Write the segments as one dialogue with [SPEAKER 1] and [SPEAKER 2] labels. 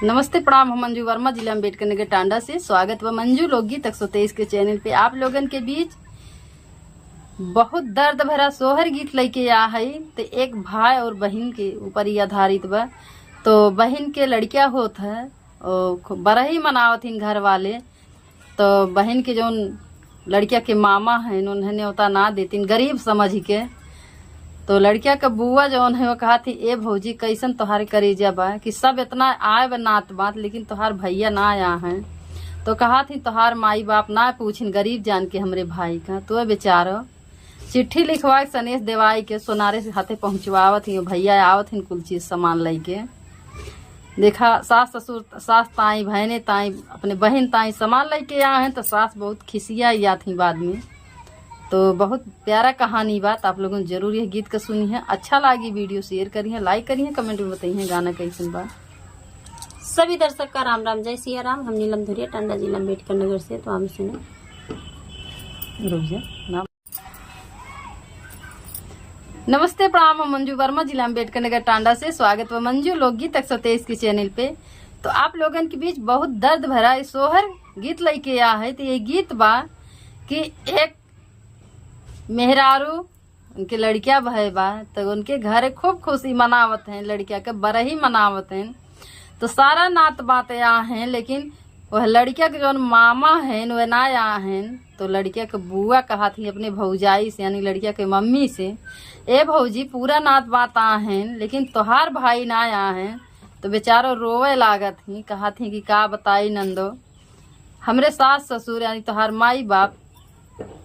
[SPEAKER 1] नमस्ते प्रणाम। हम मंजू वर्मा, जिला अम्बेडकर नगर टांडा से। स्वागत व मंजू लोकगीत 123 के चैनल पे आप लोगन के बीच बहुत दर्द भरा सोहर गीत लेके आ है। तो एक भाई और बहन के ऊपर ही आधारित बा। तो बहन के लड़किया होत है और बरही मनावत हिन घर वाले। तो बहन के जो लड़किया के मामा हैं उन्हें न्योता ना देतीन गरीब समझ के। तो लड़किया का बुआ जौन है वो कहा थी, ए भौजी कैसन तोहार करेजा बा कि सब इतना आए बा नात बात, लेकिन तोहार भैया ना आया है। तो कहा थी तोहार माई बाप ना पूछिन गरीब जान के हमरे भाई का। तो बेचारो चिट्ठी लिखवा के सनेश देवाई के सोनारे से हाथे पहुंचवावत ही। भैया आवत हिन कुल चीज सामान लेके। देखा सास ससुर सास ताई बहने ताई अपने बहन ताई सामान लेके आए हैं। तो सास बहुत खिसिया या थी बाद में। तो बहुत प्यारा कहानी बात आप लोगों ने जरूर यह गीत का सुनी है। अच्छा लगी वीडियो शेयर करिए, लाइक करिए, कमेंट में बताइए गाना कैसन बा।
[SPEAKER 2] सभी दर्शक का राम राम, जय सिया राम। हम नीलम धुरिया टांडा जिला अम्बेडकर नगर से। तो हम सुने
[SPEAKER 1] नाम। नमस्ते प्रणाम। हम मंजू वर्मा, जिला अम्बेडकर नगर टांडा से। स्वागत व मंजू लोकगीत 123 के चैनल पे। तो आप लोगन के बीच बहुत दर्द भरा सोहर गीत लेके आ है। तो ये गीत बा कि एक मेहरारू उनके लड़किया भय बा। तो उनके घर खूब खुशी मनावत हैं, लड़किया के बरही मनावत हैं। तो सारा नात बात यहाँ हैं, लेकिन वह लड़किया के जो मामा हैं वह ना यहाँ हैं। तो लड़किया के बुआ कहा थी अपने भौजाई से, यानी लड़किया के मम्मी से, ए भौजी पूरा नात बात आ हैं, लेकिन तोहार भाई ना यहाँ हैं। तो बेचारो रोवे लागत ही। कहा थी कि का बताई नंदो, हमरे सास ससुर यानी तोहार माई बाप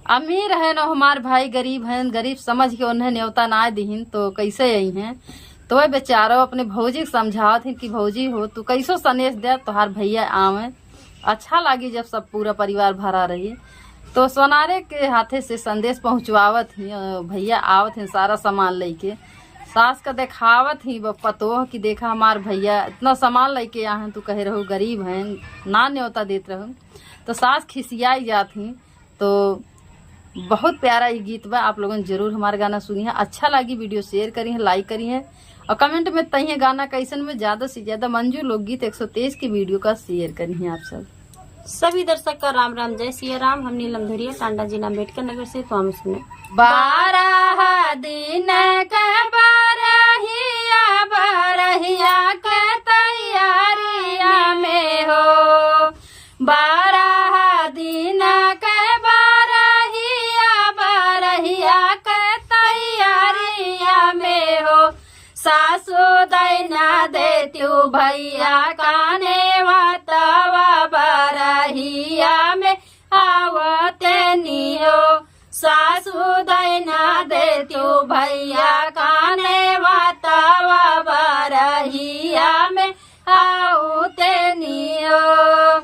[SPEAKER 1] अमीर है न, हमार भाई गरीब हैं, गरीब समझ के उन्हें न्योता ना दीहिन तो कैसे आई हैं। तो वह बेचारो अपने भौजी समझावत हैं कि भौजी हो तू कैसो सनेश दे तोहार भैया आवे। अच्छा लगी जब सब पूरा परिवार भरा रही। तो सोनारे के हाथे से संदेश पहुंचवावत ही। भैया आवत हैं सारा सामान लेके। सास का देखावत ही पतो कि देखा हमार भैया इतना सामान लेके आए हैं, तू कहे रहो गरीब हैं ना न्योता देत रहो। तो सास खिसियाई जात ही। तो बहुत प्यारा ये गीत बा। आप लोगों ने जरूर हमारा गाना सुनी है। अच्छा लगी वीडियो शेयर करिए, लाइक करिए और कमेंट में तहिए गाना कैसन में ज्यादा से ज्यादा मंजू लोकगीत 123 की वीडियो का शेयर करिए आप सब।
[SPEAKER 2] सभी दर्शक का राम राम, जय सिया राम। हम नीलम धुरिया टांडा जिला अम्बेडकर नगर से। तो हम सुने
[SPEAKER 1] 12 दिन के बरहिया के तैयारिया में हो। 12 दिन के बरहिया के तैयारिया में हो। सासू दैना देत्यू भैया काने वातवा बरहिया में आवते नियो। सासू दैना देत्यू भैया काने वातवा बरहिया में आवते नियो।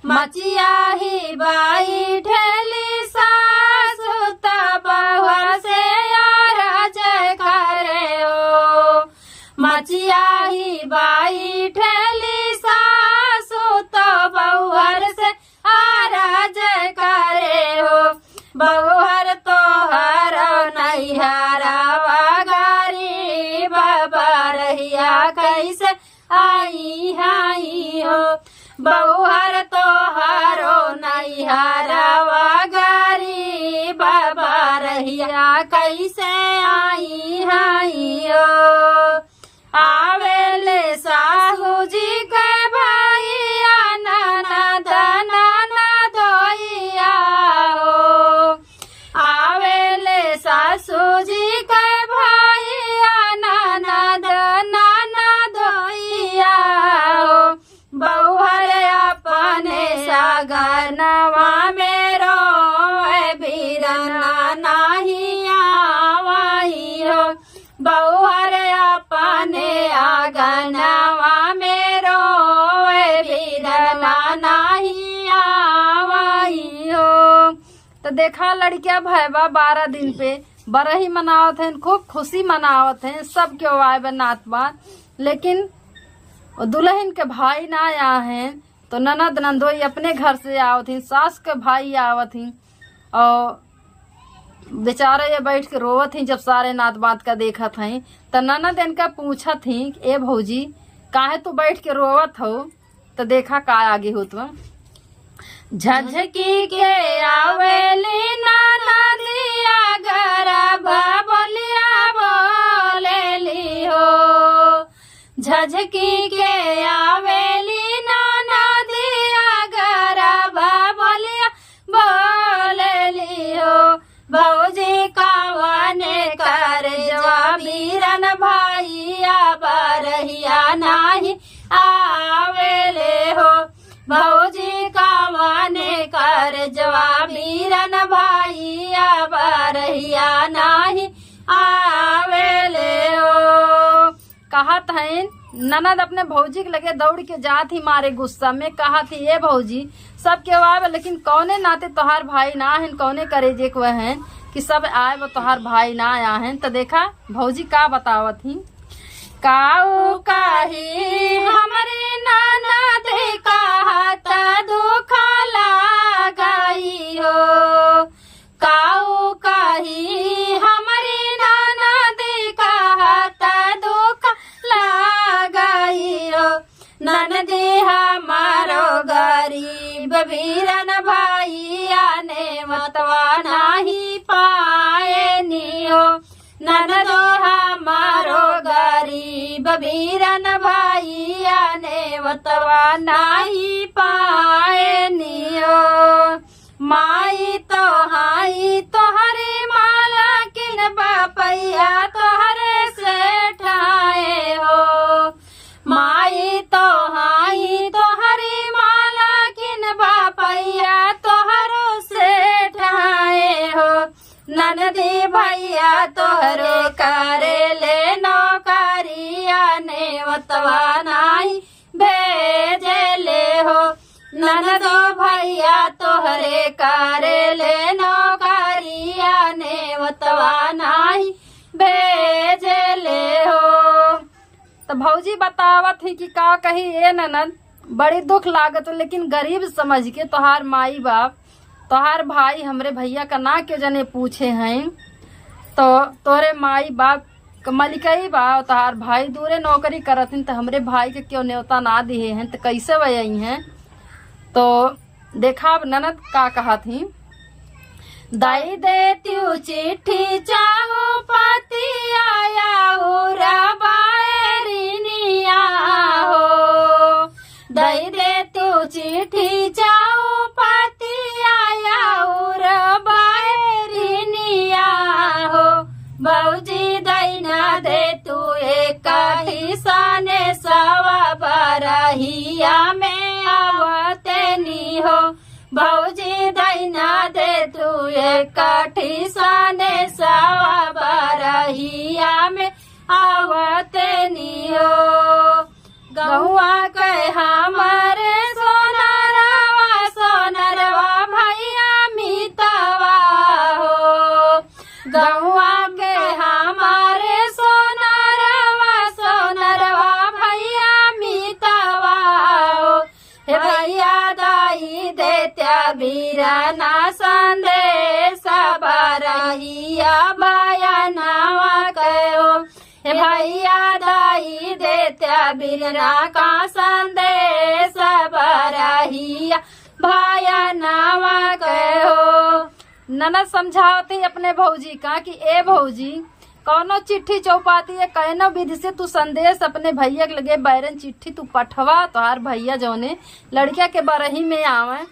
[SPEAKER 1] मचिया ही बाई ठेली सासू तबहुआ से यार जय करे हो। मचिया ही बाई ठेली सासू तबहुआ से आराज करे हो। बहुहर तो हर नैहरा गारी बरहिया कैसे आई हाई हो। बहुहर तो हरो नैहरा गारी बरहिया कैसे आई हाई हो। आवेले साहू जी के भैया ननद ननदोइया हो। आवेले सासू जी के भैया ननद ननदोइया हो। बहुहर अपने सगनवा में रोए बीरना नहीं आवाई हो। बहुहर अपने आंगनवा में रोए बीरना नहीं आवाई हो। तो देखा लड़किया भैबा 12 दिन पे बरही मनावत हैं, खूब खुशी मनावत हैं। सब क्यों आए नात बात, लेकिन दुल्हन के भाई ना आया हैं। तो ननद नंदोई अपने घर से आवत थी, सास के भाई आवत थी और बेचारे ये बैठ के रोवत थी। जब सारे नात बात का देखा थी तो ननद इनका पूछा थी, ए भौजी काहे तू बैठ के रोवत हो। तो देखा का आगे हो तो झझकी के आवेली नाना दिया गरब बोलिया बोलेली हो। झझकी के आवेली नाना दिया गरब बोलिया बोलेली हो। भौजी कावने कर जवाबीरन भैया बरहिया नाही आवेले हो। भौजी कावने कर जवाबीरन भैया बरहिया नाही आवेले हो। कहत है ननद अपने भौजी के लगे दौड़ के जात ही मारे गुस्सा में। कहा थी ये भौजी सब के आवे लेकिन कौने नाते तोहार भाई ना है, कौने करे जे को है कि सब आए वो तोहार भाई ना आया है। तो देखा भौजी का बतावत ही काऊ काही हमारे नाना दे कहत दुख लगाई हो। काऊ काही हमारे नाना दे कहत दुख लगाई हो। ननदे हमारो गरीब वीरन भैया ने मतवा नाही पाए नी हो। ननदो हमारो गरीब वीरन भैया ने मतवा नाही पाए नी हो। माई तो हाई तोहरी माला किन बापैया तोहरे से ठाए हो। माई तो हाई तोहरी माला किन बापैया तोहरो से ठाए हो। ननदी भैया तोहरे करे ले नौकरिया ने वतवा नाही भेजे ले हो। ननदो भैया तोहरे करे ले नौकरिया ने वतवा नाही भेजे ले हो। तो भौजी बतावत ही कि का कही ए ननद बड़ी दुख लागत हो, लेकिन गरीब समझ के तोहार माई बाप तोहार भाई हमरे भैया का ना क्यों जने पूछे हैं। तो तोहरे माई बाप मलिकई बा तोहार भाई दूरे नौकरी करत हैं तो हमरे भाई के क्यों न्योता ना दिए हैं तो कैसे वही हैं। तो देखा ननद का कहा थी दाई देती चिट्ठी चाहू पति आया बायरिनिया हो। दई देती चिट्ठी चाहू पति आया बायरिनिया हो। भौजी दैना दे तू एक हिस्साने सवा बरहिया में आवते नी हो। भौजी दैना दे तू एक हिस्साने सवा बरहिया में आवते नी हो। गहुआ के हमारे सोनरवा सोनरवा भैया मितवा हो। गहुआ के हमारे सोनरवा सोनरवा भैया मितवा हो। हे भैया दाई देत्या बीरना संदेश बरहिया बयानवा कहो। हे भैया दाई देत्या बीरना का संदेश बरहिया बयानवा कहो। ननद समझावती अपने भौजी का कि ए भौजी कौनो चिट्ठी चौपाती है कहनो विधि से तू संदेश अपने भैया के लगे बैरन चिट्ठी तू पठवा। तोहार भैया जौने लड़किया के बरही में आवे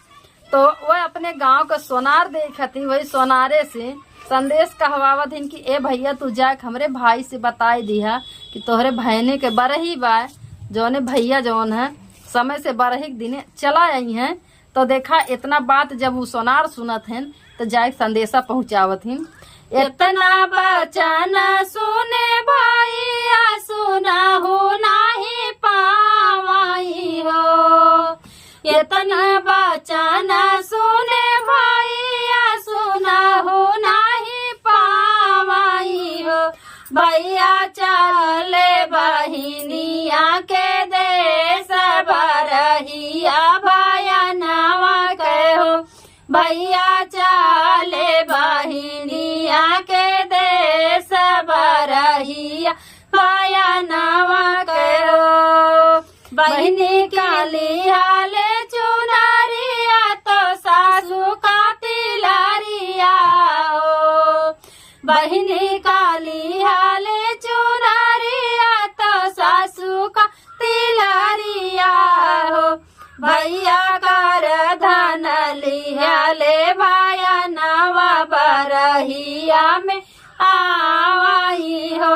[SPEAKER 1] तो वह अपने गांव का सोनार देखती वही सोनारे से संदेश कहवावत हिन कि ए भैया तू जाके हमरे भाई से बताई दिया कि तोहरे बहने के बरही बा जौने भैया जौन है समय से बरही के दिने चला आई हैं। तो देखा इतना बात जब वो सोनार सुनत हैं तो जाके संदेशा पहुंचावत हिन। इतना बचन सुने भैया सुना हो नाही पावाई हो। इतना बचन सुने भैया सुना हो नाही पावाई हो। भैया चले बहिनिया के देश बरहिया बयानवा कहो। भैया चले बहिनिया के देश बरहिया बयानवा कहो। बहिनी काली हाले चुनरिया तो सासू का तिलरिया हो। बहिनी काली हाले चुनरिया तो सासू का तिलरिया हो। भैया कर धन लिहाले भाया नवा बरहिया में आई हो।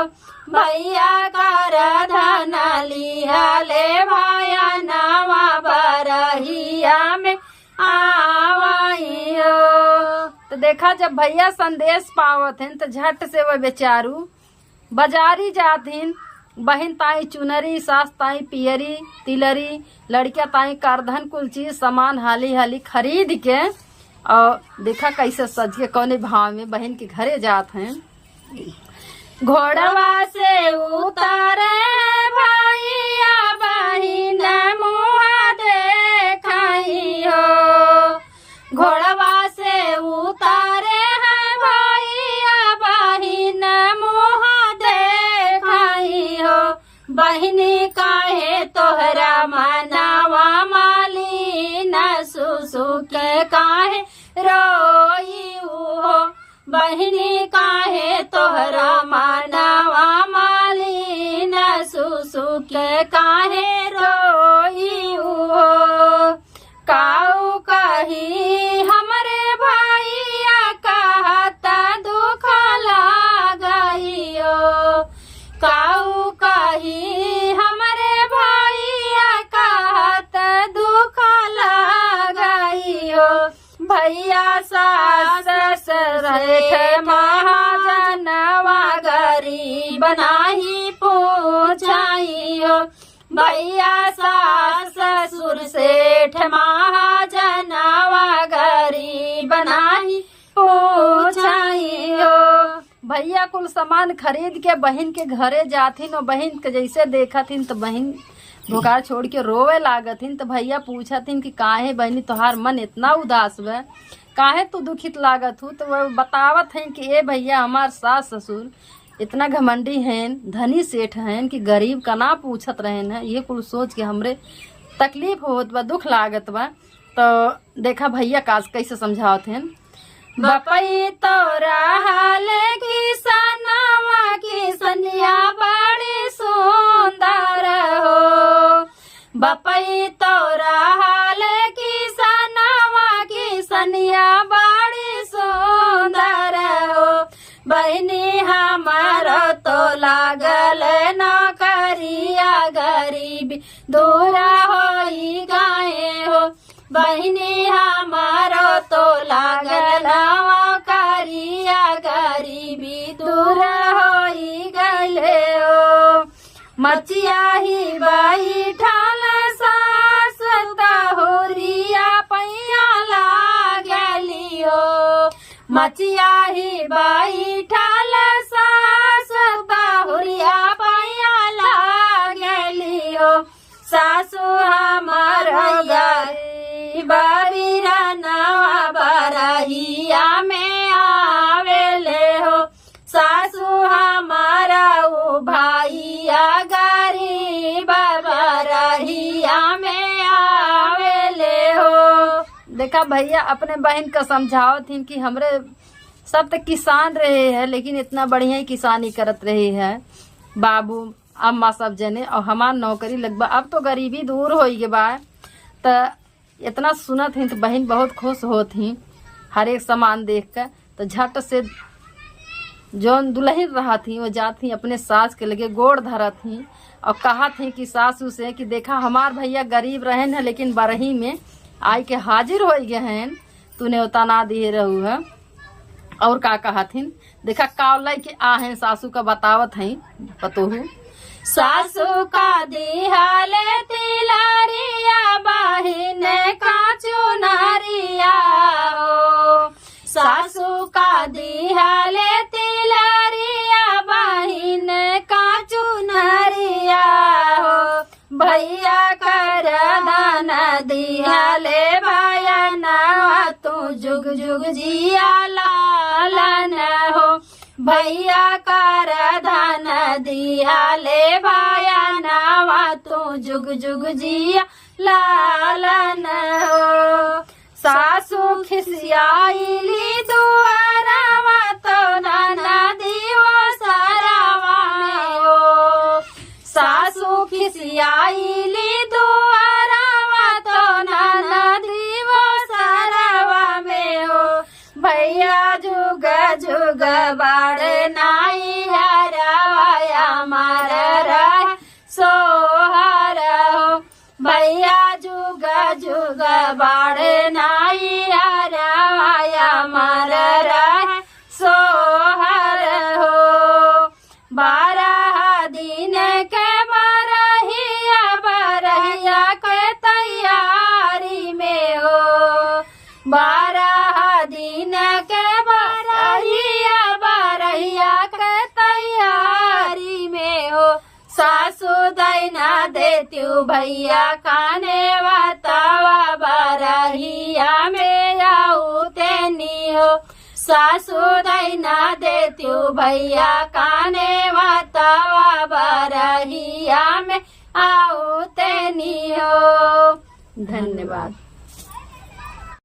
[SPEAKER 1] भैया कर धन लिहाले भाया नवा बरहिया में आई हो। तो देखा जब भैया संदेश पावत हैं तो झट से वो बेचारू बाजारी जाथिन। बहन ताई चुनरी, सास ताई पियरी तिलरी, लड़किया ताई करधन कुल चीज सामान हाली हाली खरीद के और देखा कैसे सज के कौने भाव में बहन के घरे जात हैं। घोड़वा से उतारे भैया बहिन मुँह देखाई हो। घोड़वा से उतारे हैं भैया बहिन मुँह देखाई हो। बहिनी काहे तोहरा मनावा माली न सुसु के काहे रोई हो। बहिनी काहे तोहरा मनावा माली न सुसु के काहे रोई हो। काऊ कही हमरे भैया कहता दुख लागइयो। काऊ कही हमरे भैया कहता दुख लागइयो। भैया सास ससुर महाजनवा गरीब नाही पूछाइयो। भैया सास ससुर सेठ महाजनवा गरीब नाही पूछाइयो। भैया कुल सामान खरीद के बहन के घरे जाथिन और बहन के जैसे देखथिन तो बहन भुकार छोड़ के रोवे लागथिन। तो भैया पूछथिन कि काहे बहनी तोहार मन इतना उदास बा, काहे तू दुखित लागत हूँ। तो वह बतावत हैं कि ए भैया हमार सास ससुर इतना घमंडी हैं, धनी सेठ हैं कि गरीब का ना पूछत रहेन है। ये कुल सोच के हमरे तकलीफ होत बा, दुख लागत बा। तो देखा भैया काज कैसे समझावत हैं। बपई तोरा हाल किसनवा किसनिया बड़ी सुंदर हो। बपई तोरा हाल किसनवा किसनिया बड़ी सुंदर हो। बहनी हमारो तो लागल नौकरिया गरीबी दूरा होई गाए हो। बहनी हमारो तो लागल नौकरिया गरीबी दूरा होई गले हो। मचिया ही बैठल सास तहुरिया पैया लागलियो। मचिया ही बैठल सास तहुरिया पैया लागलियो। सासु हमार गई बबीरा नवा बरहिया में आवेले हो। सासु हमारा उ भैया गरीब बरहिया में आवेले हो। देखा भैया अपने बहन का समझावत थी कि हमरे सब तक किसान रहे हैं लेकिन इतना बढ़िया ही किसानी करत रहे है बाबू अम्मा सब जने और हमार नौकरी लगभग अब तो गरीबी दूर हो गए बा। तो इतना सुनत ही तो बहन बहुत खुश होती हर एक सामान देख कर। तो झट से जौन दुल्हन रहा थी वो जाती अपने सास के लगे गोड़ धरा थी और कहा थी कि सासू से कि देखा हमार भैया गरीब रहे हैं लेकिन बरही में आई के हाजिर हो गए हैं, तूने उतना ना दिए रहू है। और का कहा थी देखा कावलाई के आहें सासू का बतावत है पतोहू। सासू का दिहाले तिलरिया बहिन का चुनरिया हो। सासू का दिहाले तिलरिया बहिन का चुनरिया हो। भैया कर धन दिहाले भाया ना तू जुग जुग जिया लालन हो। भैया कर धन दिया ले भाया नावा तू जुग जुग जिया लालन हो। सासू खिसियाईली दुआरावा तो नाना दियो सारावा में हो। सासू खिसियाईली दुआरावा तो नाना दियो सारावा में हो। भैया जुग जुग बाड़े नाई हराया मार रह सोहर हो। भैया जुग जुग बाड़े नाई हराया मार रह सोहर हो। 12 दिन के बरहिया के तैयारी में हो। 12 दिन के बरहिया के तैयारी में हो। सासू दैना देत्यू भैया खाने वातावा बरहिया में आऊ तेनी हो। सासू दैना देत्यू भैया खाने वातावा बरहिया में आऊ तेनी हो। धन्यवाद।